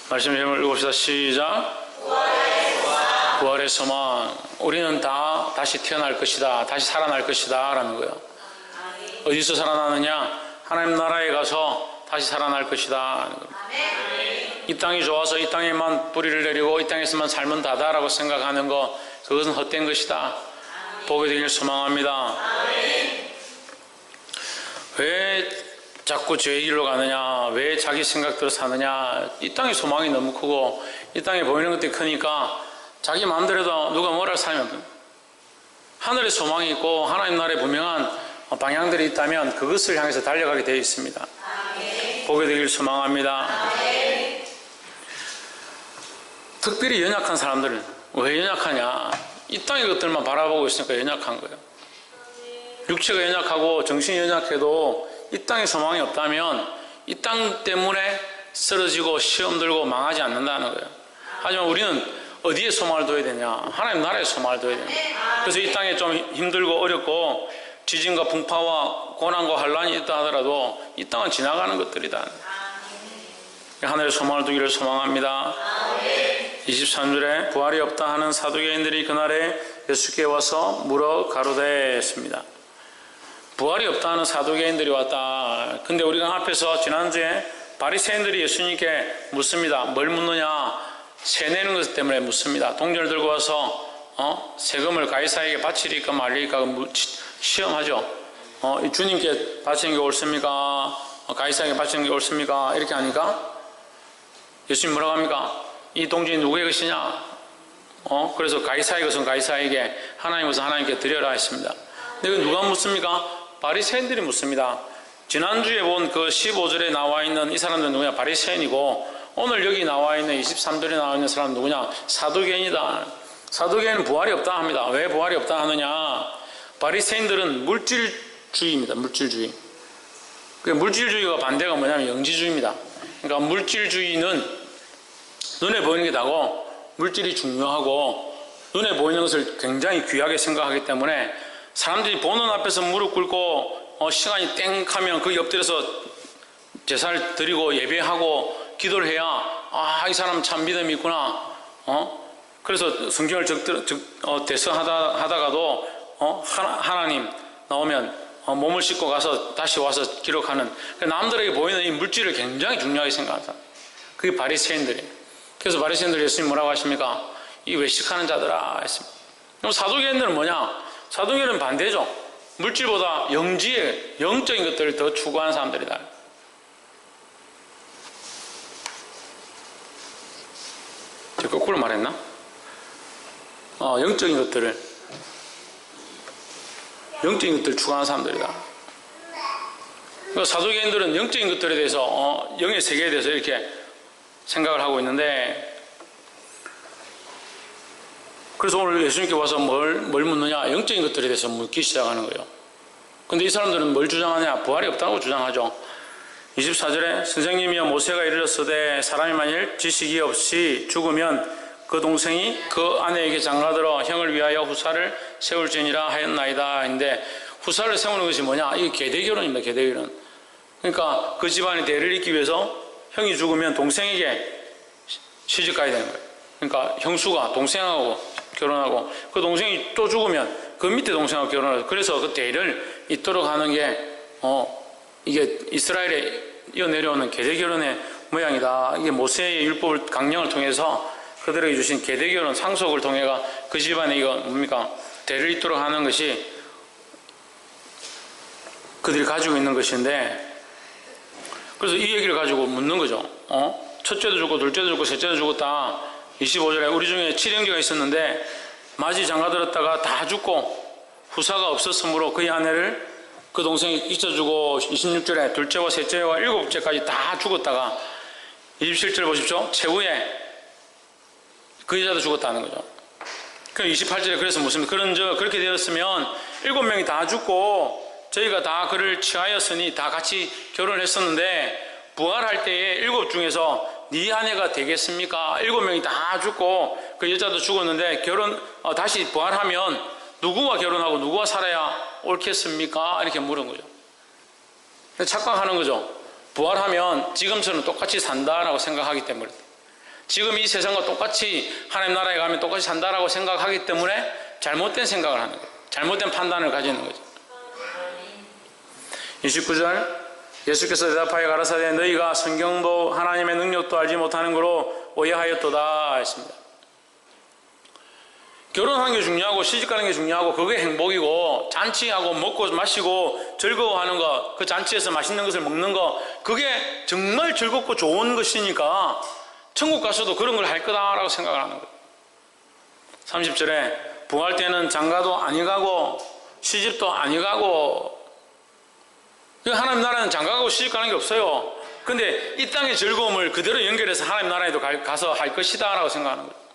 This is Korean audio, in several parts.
말씀 제목을 읽읍시다. 시작. 부활의 소망. 우리는 다 다시 태어날 것이다. 다시 살아날 것이다. 라는 거예요. 어디서 살아나느냐? 하나님 나라에 가서 다시 살아날 것이다. 이 땅이 좋아서 이 땅에만 뿌리를 내리고 이 땅에서만 살면 다다라고 생각하는 거, 그것은 헛된 것이다. 보게 되길 소망합니다. 왜 자꾸 죄의 길로 가느냐? 왜 자기 생각대로 사느냐? 이 땅의 소망이 너무 크고 이 땅에 보이는 것들이 크니까 자기 마음대로 누가 뭐라 살면, 하늘의 소망이 있고 하나님 나라의 분명한 방향들이 있다면 그것을 향해서 달려가게 되어 있습니다. 보게 되길 소망합니다. 특별히 연약한 사람들은 왜 연약하냐? 이 땅의 것들만 바라보고 있으니까 연약한 거예요. 육체가 연약하고 정신이 연약해도 이 땅에 소망이 없다면 이 땅 때문에 쓰러지고 시험 들고 망하지 않는다는 거예요. 하지만 우리는 어디에 소망을 둬야 되냐? 하나님 나라에 소망을 둬야 되냐? 그래서 이 땅에 좀 힘들고 어렵고 지진과 풍파와 고난과 환란이 있다 하더라도 이 땅은 지나가는 것들이다. 하늘의 소망을 두기를 소망합니다. 23절에 부활이 없다 하는 사두개인들이 그날에 예수께 와서 물어 가로되 했습니다. 부활이 없다 하는 사두개인들이 왔다. 근데 우리가 앞에서 지난주에 바리새인들이 예수님께 묻습니다. 뭘 묻느냐? 세 내는 것 때문에 묻습니다. 동전을 들고 와서 세금을 가이사에게 바치리까 말리까 시험하죠. 주님께 바치는 게 옳습니까? 가이사에게 바치는 게 옳습니까? 이렇게 하니까 예수님 뭐라고 합니까? 이 동전이 누구의 것이냐? 그래서 가이사의 것은 가이사에게, 하나님의 것은 하나님께 드려라 했습니다. 근데 누가 묻습니까? 바리새인들이 묻습니다. 지난주에 본 그 15절에 나와 있는 이 사람들은 누구냐? 바리새인이고, 오늘 여기 나와 있는 23절에 나와 있는 사람은 누구냐? 사두개인이다. 사두개인은 부활이 없다 합니다. 왜 부활이 없다 하느냐? 바리새인들은 물질주의입니다. 물질주의. 물질주의가 반대가 뭐냐면 영지주의입니다. 그러니까 물질주의는 눈에 보이는 게 다고 물질이 중요하고 눈에 보이는 것을 굉장히 귀하게 생각하기 때문에 사람들이 보는 앞에서 무릎 꿇고 시간이 땡 하면 거기 엎드려서 제사를 드리고 예배하고 기도를 해야 이 사람 참 믿음이 있구나. 그래서 성경을 대서하다가도 하나님 나오면 몸을 씻고 가서 다시 와서 기록하는, 남들에게 보이는 이 물질을 굉장히 중요하게 생각한다. 그게 바리새인들이에요. 그래서 바리새인들 예수님 뭐라고 하십니까? 이 외식하는 자들아 했습니다. 그럼 사두개인들은 뭐냐? 사두개인은 반대죠. 물질보다 영지의 영적인 것들을 더 추구하는 사람들이다. 제가 거꾸로 말했나? 영적인 것들을 추구하는 사람들이다. 그러니까 사두개인들은 영적인 것들에 대해서 영의 세계에 대해서 이렇게 생각을 하고 있는데, 그래서 오늘 예수님께 와서 뭘 묻느냐? 영적인 것들에 대해서 묻기 시작하는 거예요. 근데 이 사람들은 뭘 주장하냐? 부활이 없다고 주장하죠. 24절에 선생님이여 모세가 이르렀으되 사람이 만일 지식이 없이 죽으면 그 동생이 그 아내에게 장가들어 형을 위하여 후사를 세울지니라 하였나이다. 근데 후사를 세우는 것이 뭐냐? 이게 계대결혼입니다. 계대결혼. 그러니까 그 집안의 대를 잇기 위해서 형이 죽으면 동생에게 시집 가야 되는 거예요. 그러니까 형수가 동생하고 결혼하고 그 동생이 또 죽으면 그 밑에 동생하고 결혼하고, 그래서 그 대를 잇도록 하는 게 이게 이스라엘에 이어내려오는 계대결혼의 모양이다. 이게 모세의 율법을 강령을 통해서 그들에게 주신 계대결혼 상속을 통해가 그 집안에 이거 뭡니까? 대를 잇도록 하는 것이 그들이 가지고 있는 것인데, 그래서 이 얘기를 가지고 묻는 거죠. 첫째도 죽고 둘째도 죽고 셋째도 죽었다. 25절에 우리 중에 7형제가 있었는데 마지 장가들었다가 다 죽고 후사가 없었으므로 그의 아내를 그 동생이 잊혀주고, 26절에 둘째와 셋째와 일곱째까지 다 죽었다가 27절 보십시오. 최후에 그 여자도 죽었다는 거죠. 그럼 28절에 그래서 무슨 그렇게 되었으면 7명이 다 죽고 저희가 다 그를 취하였으니 다 같이 결혼을 했었는데 부활할 때에 7 중에서 네 아내가 되겠습니까? 7명이 다 죽고 그 여자도 죽었는데 다시 부활하면 누구와 결혼하고 누구와 살아야 옳겠습니까? 이렇게 물은 거죠. 착각하는 거죠. 부활하면 지금처럼 똑같이 산다라고 생각하기 때문에. 지금 이 세상과 똑같이 하나님 나라에 가면 똑같이 산다라고 생각하기 때문에 잘못된 생각을 하는 거예요. 잘못된 판단을 가지는 거죠. 29절 예수께서 대답하여 가라사대 너희가 성경도 하나님의 능력도 알지 못하는 거로 오해하였도다 했습니다. 결혼하는 게 중요하고 시집가는 게 중요하고 그게 행복이고 잔치하고 먹고 마시고 즐거워하는 거, 그 잔치에서 맛있는 것을 먹는 거, 그게 정말 즐겁고 좋은 것이니까 천국 가서도 그런 걸 할 거다라고 생각을 하는 거예요. 30절에 부활 때는 장가도 아니 가고 시집도 아니 가고, 하나님 나라는 장가가고 시집가는 게 없어요. 근데 이 땅의 즐거움을 그대로 연결해서 하나님 나라에도 가서 할 것이다 라고 생각하는 거예요.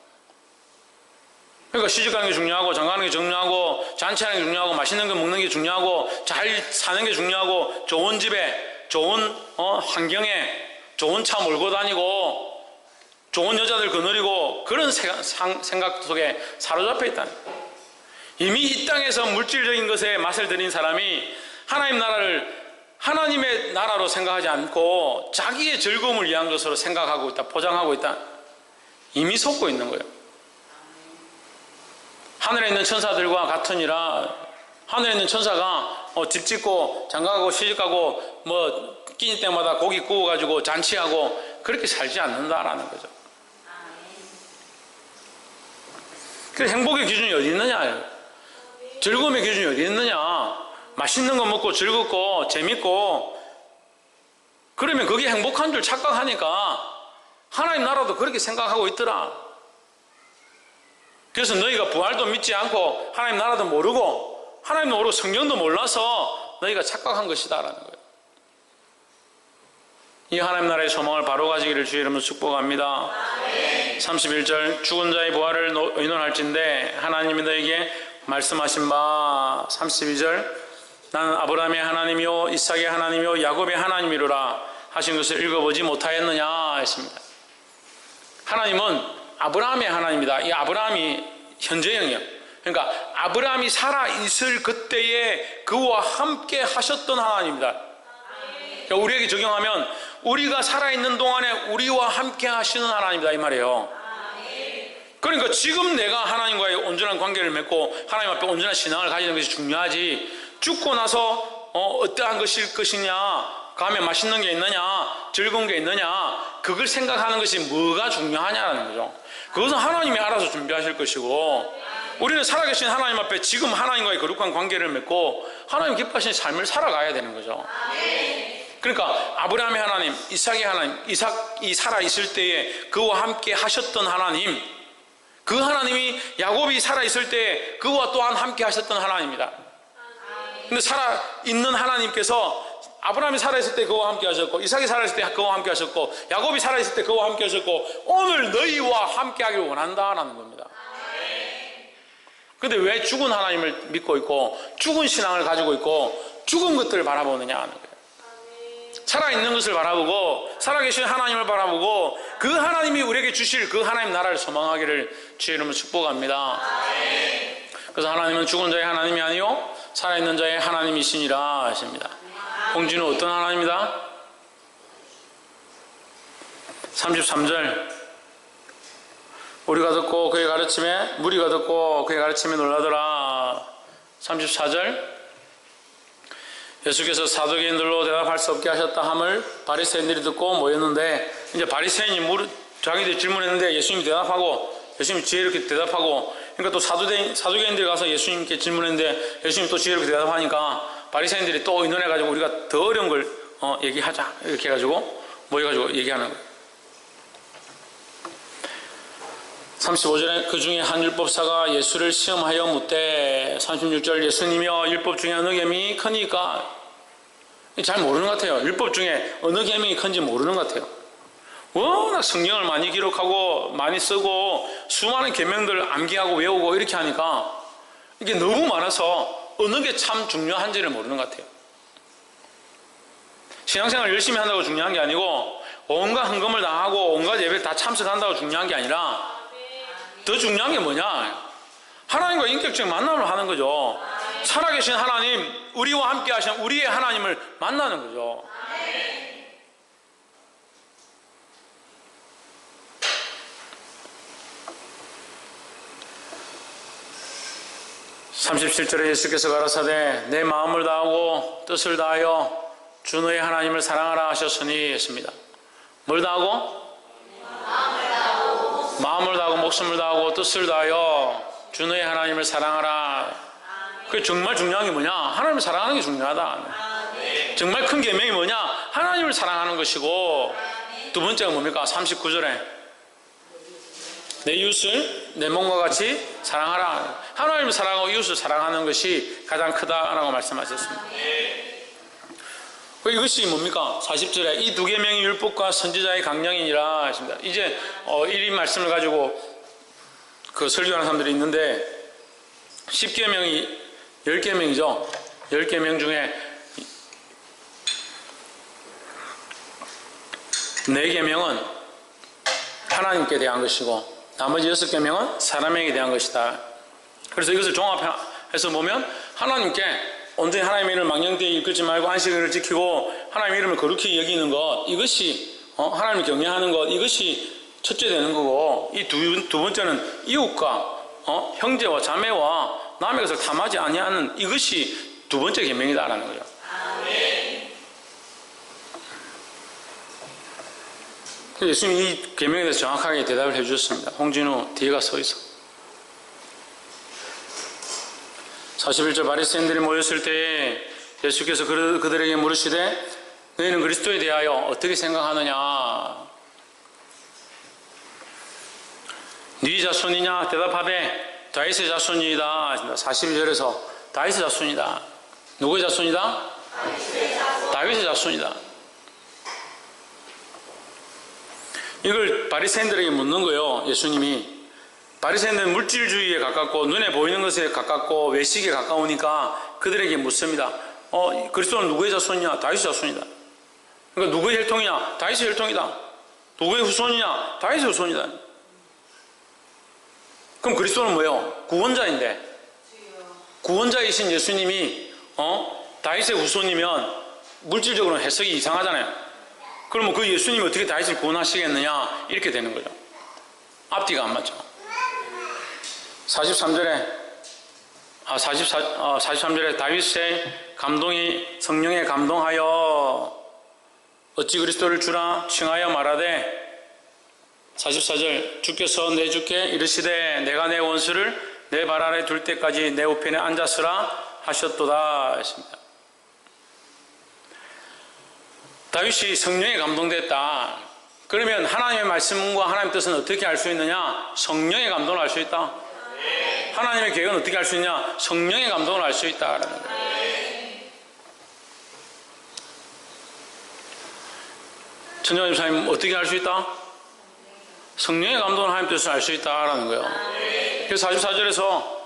그러니까 시집가는 게 중요하고 장가가는 게 중요하고 잔치하는 게 중요하고 맛있는 거 먹는 게 중요하고 잘 사는 게 중요하고 좋은 집에 좋은 환경에 좋은 차 몰고 다니고 좋은 여자들 거느리고 그런 생각 속에 사로잡혀 있다는 거예요. 이미 이 땅에서 물질적인 것에 맛을 들인 사람이 하나님 나라를 하나님의 나라로 생각하지 않고 자기의 즐거움을 위한 것으로 생각하고 있다, 포장하고 있다. 이미 속고 있는 거예요. 하늘에 있는 천사들과 같으니라. 하늘에 있는 천사가 집 짓고 장가가고 시집가고 뭐 끼니 때마다 고기 구워가지고 잔치하고 그렇게 살지 않는다라는 거죠. 그래서 행복의 기준이 어디 있느냐, 즐거움의 기준이 어디 있느냐. 맛있는 거 먹고 즐겁고 재밌고 그러면 그게 행복한 줄 착각하니까 하나님 나라도 그렇게 생각하고 있더라. 그래서 너희가 부활도 믿지 않고 하나님 나라도 모르고 하나님도 모르고 성경도 몰라서 너희가 착각한 것이다 라는 거예요. 이 하나님 나라의 소망을 바로 가지기를 주의 이름으로 축복합니다. 31절 죽은 자의 부활을 의논할진대 하나님이 너에게 말씀하신 바 32절 나는 아브라함의 하나님이요 이삭의 하나님이요 야곱의 하나님이로라 하신 것을 읽어보지 못하였느냐 했습니다. 하나님은 아브라함의 하나님이다. 이 아브라함이 현재형이에요. 그러니까 아브라함이 살아있을 그때에 그와 함께 하셨던 하나님이다. 그러니까 우리에게 적용하면 우리가 살아있는 동안에 우리와 함께 하시는 하나님이다 이 말이에요. 그러니까 지금 내가 하나님과의 온전한 관계를 맺고 하나님 앞에 온전한 신앙을 가지는 것이 중요하지, 죽고 나서 어떠한 것일 것이냐, 가면 맛있는 게 있느냐, 즐거운 게 있느냐, 그걸 생각하는 것이 뭐가 중요하냐는 거죠. 그것은 하나님이 알아서 준비하실 것이고 우리는 살아계신 하나님 앞에 지금 하나님과의 거룩한 관계를 맺고 하나님 기뻐하시는 삶을 살아가야 되는 거죠. 그러니까 아브라함의 하나님, 이삭의 하나님, 이삭이 살아있을 때에 그와 함께 하셨던 하나님, 그 하나님이 야곱이 살아있을 때에 그와 또한 함께 하셨던 하나님이다. 근데 살아있는 하나님께서 아브라함이 살아있을 때 그와 함께 하셨고 이삭이 살아있을 때 그와 함께 하셨고 야곱이 살아있을 때 그와 함께 하셨고 오늘 너희와 함께 하길 원한다라는 겁니다. 근데 왜 죽은 하나님을 믿고 있고 죽은 신앙을 가지고 있고 죽은 것들을 바라보느냐 하는 거예요. 살아있는 것을 바라보고 살아계신 하나님을 바라보고 그 하나님이 우리에게 주실 그 하나님 나라를 소망하기를 주의 이름으로 축복합니다. 그래서 하나님은 죽은 자의 하나님이 아니요 살아있는 자의 하나님이시니라 하십니다. 공주는 어떤 하나님이다? 33절 우리가 듣고 그의 가르침에 무리가 듣고 그의 가르침에 놀라더라. 34절 예수께서 사두개인들로 대답할 수 없게 하셨다 함을 바리새인들이 듣고 모였는데, 이제 바리새인이 자기들이 질문했는데 예수님이 대답하고 예수님이 지혜롭게 대답하고, 그러니까 또 사두개인들이 가서 예수님께 질문했는데 예수님이 또 지혜롭게 대답하니까 바리새인들이 또 의논해가지고 우리가 더 어려운 걸 얘기하자 이렇게 해가지고 모여가지고 얘기하는 거예요. 35절에 그 중에 한 율법사가 예수를 시험하여 묻되 36절 예수님이여 율법 중에 어느 계명이 크니까, 잘 모르는 것 같아요. 율법 중에 어느 계명이 큰지 모르는 것 같아요. 워낙 성경을 많이 기록하고 많이 쓰고 수많은 계명들을 암기하고 외우고 이렇게 하니까 이게 너무 많아서 어느 게 참 중요한지를 모르는 것 같아요. 신앙생활 열심히 한다고 중요한 게 아니고 온갖 헌금을 다 하고 온갖 예배를 다 참석한다고 중요한 게 아니라 더 중요한 게 뭐냐? 하나님과 인격적인 만남을 하는 거죠. 살아계신 하나님, 우리와 함께 하신 우리의 하나님을 만나는 거죠. 37절에 예수께서 가라사대 내 마음을 다하고 뜻을 다하여 주 너의 하나님을 사랑하라 하셨으니 했습니다. 뭘 다하고? 마음을 다하고 목숨을 다하고 뜻을 다하여 주 너의 하나님을 사랑하라. 그게 정말 중요한 게 뭐냐? 하나님을 사랑하는 게 중요하다. 정말 큰 계명이 뭐냐? 하나님을 사랑하는 것이고, 두 번째가 뭡니까? 39절에 내 이웃을 내 몸과 같이 사랑하라. 하나님을 사랑하고 이웃을 사랑하는 것이 가장 크다라고 말씀하셨습니다. 이것이 뭡니까? 40절에 이 두 계명이 율법과 선지자의 강령이니라 했습니다. 이제 이 말씀을 가지고 그 설교하는 사람들이 있는데 10계명이 10계명이죠. 10계명 중에 4계명은 하나님께 대한 것이고 나머지 6계명은 사람에게 대한 것이다. 그래서 이것을 종합해서 보면 하나님께 온전히 하나님의 이름을 망령되이 이끌지 말고 안식일을 지키고 하나님의 이름을 거룩히 여기는 것, 이것이 하나님을 경외하는 것, 이것이 첫째 되는 거고, 이 두 번째는 이웃과 형제와 자매와 남의 것을 탐하지 아니하는 이것이 두 번째 계명이다라는 거죠. 예수님이 이 계명에 대해서 정확하게 대답을 해주셨습니다. 홍진우 뒤에가 서 있어. 41절 바리새인들이 모였을 때에 예수께서 그들에게 물으시되 너희는 그리스도에 대하여 어떻게 생각하느냐? 네 자손이냐? 대답하되 다윗의 자손이다. 42절에서 다윗의 자손이다. 누구의 자손이다? 다윗의 자손이다. 이걸 바리새인들에게 묻는 거예요. 예수님이. 바리새인들은 물질주의에 가깝고 눈에 보이는 것에 가깝고 외식에 가까우니까 그들에게 묻습니다. 그리스도는 누구의 자손이냐? 다윗의 자손이다. 그러니까 누구의 혈통이냐? 다윗의 혈통이다. 누구의 후손이냐? 다윗의 후손이다. 그럼 그리스도는 뭐예요? 구원자인데 구원자이신 예수님이 다윗의 후손이면 물질적으로는 해석이 이상하잖아요. 그러면 그 예수님이 어떻게 다윗을 구원하시겠느냐? 이렇게 되는 거죠. 앞뒤가 안 맞죠. 43절에 다윗의 감동이 성령에 감동하여 어찌 그리스도를 주라 칭하여 말하되 44절 주께서 내 주께 이르시되 내가 내 원수를 내 발 아래 둘 때까지 내 우편에 앉았으라 하셨도다 했습니다. 다윗이 성령에 감동됐다. 그러면 하나님의 말씀과 하나님의 뜻은 어떻게 알 수 있느냐? 성령의 감동을 알 수 있다. 하나님의 계획은 어떻게 알 수 있냐? 성령의 감동을 알 수 있다. 천정환 집사님 어떻게 알 수 있다? 성령의 감동을 하나님의 뜻을 알 수 있다라는 거예요. 그래서 44절에서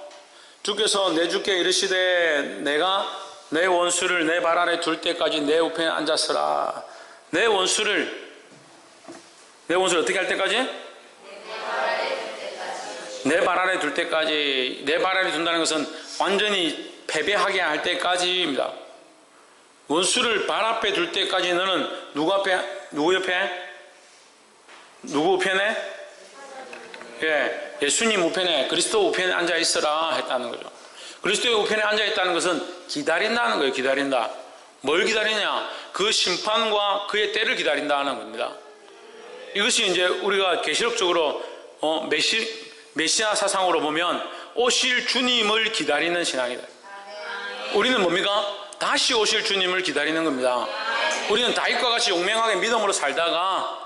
주께서 내 주께 이르시되 내가 내 원수를 내 발 아래 둘 때까지 내 우편에 앉았으라. 내 원수를 어떻게 할 때까지? 내 발 아래 둘 때까지. 내 발 아래 둔다는 것은 완전히 패배하게 할 때까지입니다. 원수를 발 앞에 둘 때까지 너는 누구 앞에? 누구 옆에? 누구 우편에? 예수님 우편에, 그리스도 우편에 앉아 있어라 했다는 거죠. 그리스도의 우편에 앉아 있다는 것은 기다린다는 거예요. 기다린다. 뭘 기다리냐? 그 심판과 그의 때를 기다린다는 겁니다. 이것이 이제 우리가 계시록적으로 메시아 사상으로 보면 오실 주님을 기다리는 신앙이다. 우리는 뭡니까? 다시 오실 주님을 기다리는 겁니다. 우리는 다윗과 같이 용맹하게 믿음으로 살다가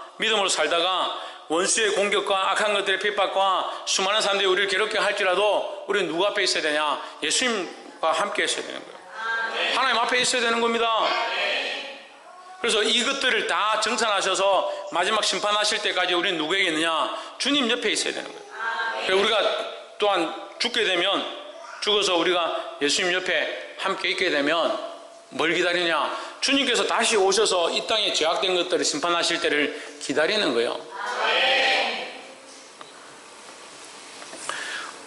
원수의 공격과 악한 것들의 핍박과 수많은 사람들이 우리를 괴롭게 할지라도 우리는 누구 앞에 있어야 되냐? 예수님과 함께 있어야 되는 거예요. 하나님 앞에 있어야 되는 겁니다. 그래서 이것들을 다 정산하셔서 마지막 심판하실 때까지 우리는 누구에게 있느냐? 주님 옆에 있어야 되는 거예요. 그래서 우리가 또한 죽어서 우리가 예수님 옆에 함께 있게 되면 뭘 기다리냐? 주님께서 다시 오셔서 이 땅에 죄악된 것들을 심판하실 때를 기다리는 거예요.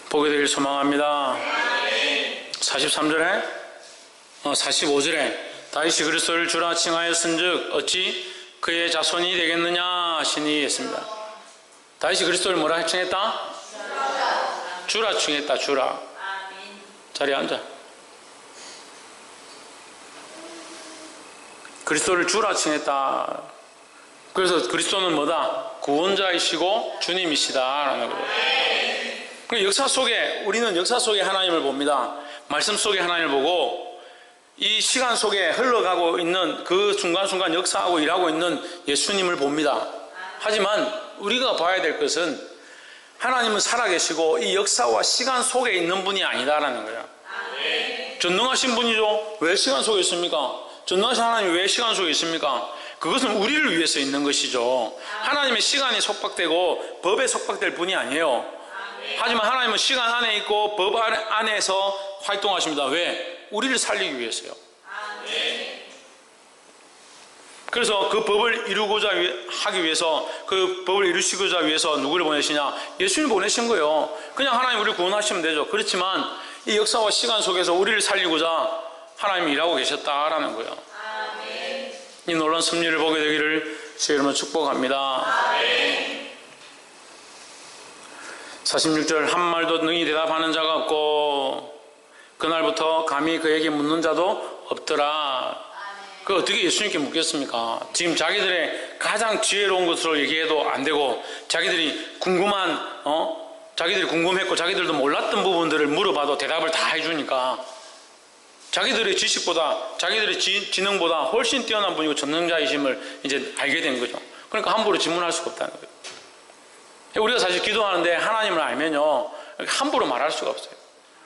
보게 되길 소망합니다. 43절에 45절에 다윗이 그리스도를 주라 칭하였은즉 어찌 그의 자손이 되겠느냐 하시니 했습니다. 다윗이 그리스도를 뭐라 칭했다? 주라 칭했다. 주라. 자리에 앉아. 그리스도를 주라 칭했다. 그래서 그리스도는 뭐다? 구원자이시고 주님이시다라는 거예요. 그 역사 속에, 우리는 역사 속에 하나님을 봅니다. 말씀 속에 하나님을 보고 이 시간 속에 흘러가고 있는 그 순간순간 역사하고 일하고 있는 예수님을 봅니다. 하지만 우리가 봐야 될 것은 하나님은 살아계시고 이 역사와 시간 속에 있는 분이 아니다라는 거예요. 전능하신 분이죠. 왜 시간 속에 있습니까? 전능하신 하나님이 왜 시간 속에 있습니까? 그것은 우리를 위해서 있는 것이죠. 하나님의 시간이 속박되고 법에 속박될 분이 아니에요. 하지만 하나님은 시간 안에 있고 법 안에서 활동하십니다. 왜? 우리를 살리기 위해서요. 그래서 그 법을 이루고자 하기 위해서, 그 법을 이루시고자 위해서 누구를 보내시냐? 예수님 보내신 거예요. 그냥 하나님 우리를 구원하시면 되죠. 그렇지만 이 역사와 시간 속에서 우리를 살리고자 하나님이 일하고 계셨다라는 거예요. 이 놀라운 섭리를 보게 되기를 주의 이름으로 축복합니다. 46절, 한 말도 능히 대답하는 자가 없고 그날부터 감히 그에게 묻는 자도 없더라. 그 어떻게 예수님께 묻겠습니까? 지금 자기들의 가장 지혜로운 것으로 얘기해도 안 되고, 자기들이 자기들이 궁금했고 자기들도 몰랐던 부분들을 물어봐도 대답을 다 해주니까 자기들의 지식보다, 자기들의 지능보다 훨씬 뛰어난 분이고 전능자이심을 이제 알게 된 거죠. 그러니까 함부로 질문할 수가 없다는 거예요. 우리가 사실 기도하는데 하나님을 알면요, 함부로 말할 수가 없어요.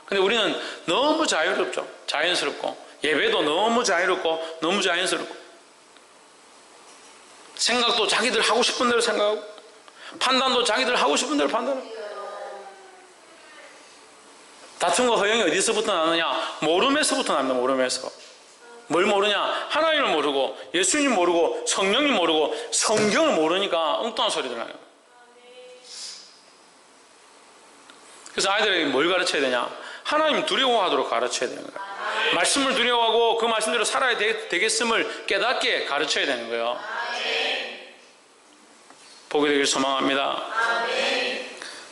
근데 우리는 너무 자유롭죠. 자연스럽고, 예배도 너무 자유롭고, 너무 자연스럽고, 생각도 자기들 하고 싶은 대로 생각하고, 판단도 자기들 하고 싶은 대로 판단하고. 다툼과 허영이 어디서부터 나느냐? 모름에서부터 납니다. 모름에서. 뭘 모르냐? 하나님을 모르고, 예수님 모르고, 성령님 모르고, 성경을 모르니까 엉뚱한 소리들 나요. 그래서 아이들에게 뭘 가르쳐야 되냐? 하나님 두려워하도록 가르쳐야 되는 거예요. 말씀을 두려워하고 그 말씀대로 살아야 되겠음을 깨닫게 가르쳐야 되는 거예요. 보게 되길 소망합니다.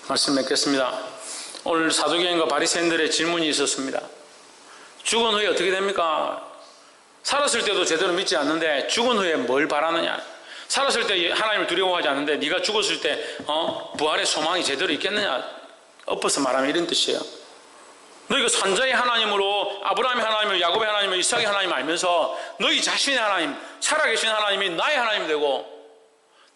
말씀 맺겠습니다. 오늘 사두개인과 바리새인들의 질문이 있었습니다. 죽은 후에 어떻게 됩니까? 살았을 때도 제대로 믿지 않는데 죽은 후에 뭘 바라느냐? 살았을 때 하나님을 두려워하지 않는데 네가 죽었을 때 부활의 소망이 제대로 있겠느냐? 엎어서 말하면 이런 뜻이에요. 너희가 산자의 하나님으로, 아브라함의 하나님을, 야곱의 하나님을, 이삭의 하나님을 알면서 너희 자신의 하나님, 살아계신 하나님이 나의 하나님이 되고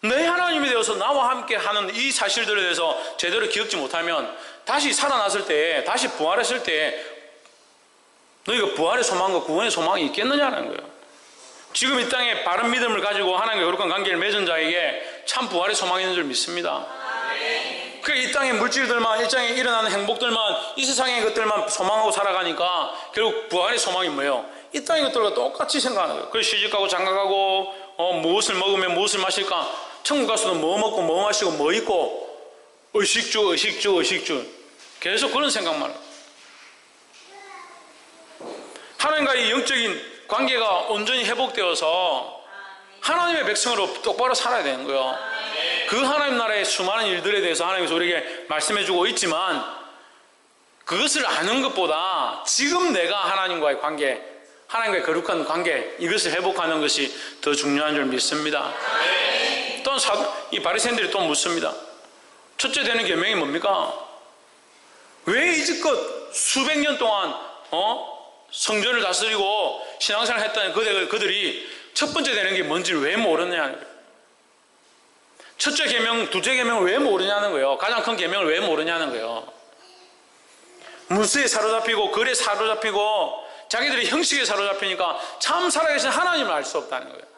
너의 하나님이 되어서 나와 함께 하는 이 사실들에 대해서 제대로 기억지 못하면 다시 살아났을 때, 다시 부활했을 때 너희가 부활의 소망과 구원의 소망이 있겠느냐는 거예요. 지금 이 땅에 바른 믿음을 가지고 하나님과 거룩한 관계를 맺은 자에게 참 부활의 소망이 있는 줄 믿습니다. 이 땅의 물질들만, 이 땅에 일어나는 행복들만, 이 세상의 것들만 소망하고 살아가니까 결국 부활의 소망이 뭐예요? 이 땅의 것들과 똑같이 생각하는 거예요. 그래서 시집가고 장가가고 무엇을 먹으면 무엇을 마실까? 천국 가서도 뭐 먹고 뭐 마시고 뭐 입고 의식주 계속 그런 생각만 해요. 하나님과의 영적인 관계가 온전히 회복되어서 하나님의 백성으로 똑바로 살아야 되는 거예요. 그 하나님 나라의 수많은 일들에 대해서 하나님께서 우리에게 말씀해주고 있지만 그것을 아는 것보다 지금 내가 하나님과의 관계, 하나님과의 거룩한 관계, 이것을 회복하는 것이 더 중요한 줄 믿습니다. 또 이 바리새인들이 또 묻습니다. 첫째 되는 계명이 뭡니까? 왜 이제껏 수백 년 동안 성전을 다스리고 신앙생활을 했다는 그들이 첫 번째 되는 게 뭔지를 왜 모르느냐는 거예요. 첫째 계명, 둘째 계명을 왜 모르냐는 거예요. 가장 큰 계명을 왜 모르냐는 거예요. 물수에 사로잡히고 글에 사로잡히고 자기들이 형식에 사로잡히니까 참 살아계신 하나님을 알 수 없다는 거예요.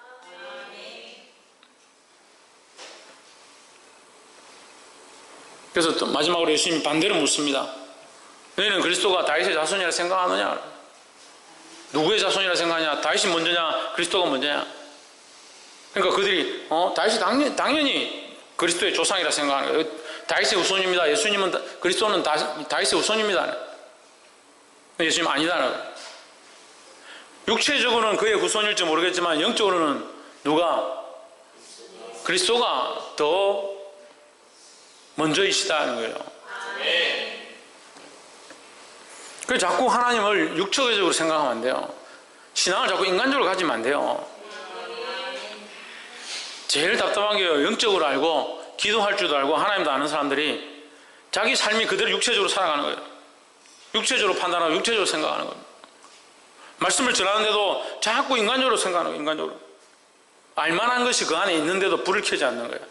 그래서 또 마지막으로 예수님이 반대로 묻습니다. 너희는 그리스도가 다윗의 자손이라 생각하느냐? 누구의 자손이라 생각하냐? 다윗이 먼저냐? 그리스도가 먼저냐? 그러니까 그들이 다윗이 당연히 그리스도의 조상이라 생각하는 거예요. 다윗의 후손입니다. 예수님은, 그리스도는 다윗의 후손입니다. 예수님 아니다라는 거예요. 육체적으로는 그의 후손일지 모르겠지만 영적으로는 누가? 그리스도가 더 먼저이시다는 거예요. 그래서 자꾸 하나님을 육체적으로 생각하면 안 돼요. 신앙을 자꾸 인간적으로 가지면 안 돼요. 제일 답답한 게요, 영적으로 알고 기도할 줄도 알고 하나님도 아는 사람들이 자기 삶이 그대로 육체적으로 살아가는 거예요. 육체적으로 판단하고 육체적으로 생각하는 겁니다. 말씀을 전하는데도 자꾸 인간적으로 생각하는 거예요. 인간적으로. 알만한 것이 그 안에 있는데도 불을 켜지 않는 거예요.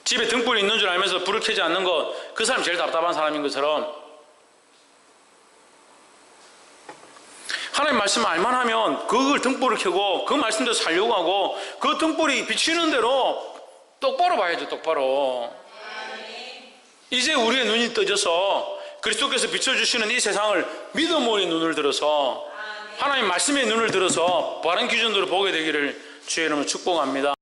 집에 등불이 있는 줄 알면서 불을 켜지 않는 것, 그 사람이 제일 답답한 사람인 것처럼 하나님 말씀을 알만하면 그걸 등불을 켜고 그 말씀대로 살려고 하고 그 등불이 비치는 대로 똑바로 봐야죠. 똑바로. 이제 우리의 눈이 떠져서 그리스도께서 비춰주시는 이 세상을 믿음의 눈을 들어서 하나님 말씀의 눈을 들어서 바른 기준으로 보게 되기를 주의 이름으로 축복합니다.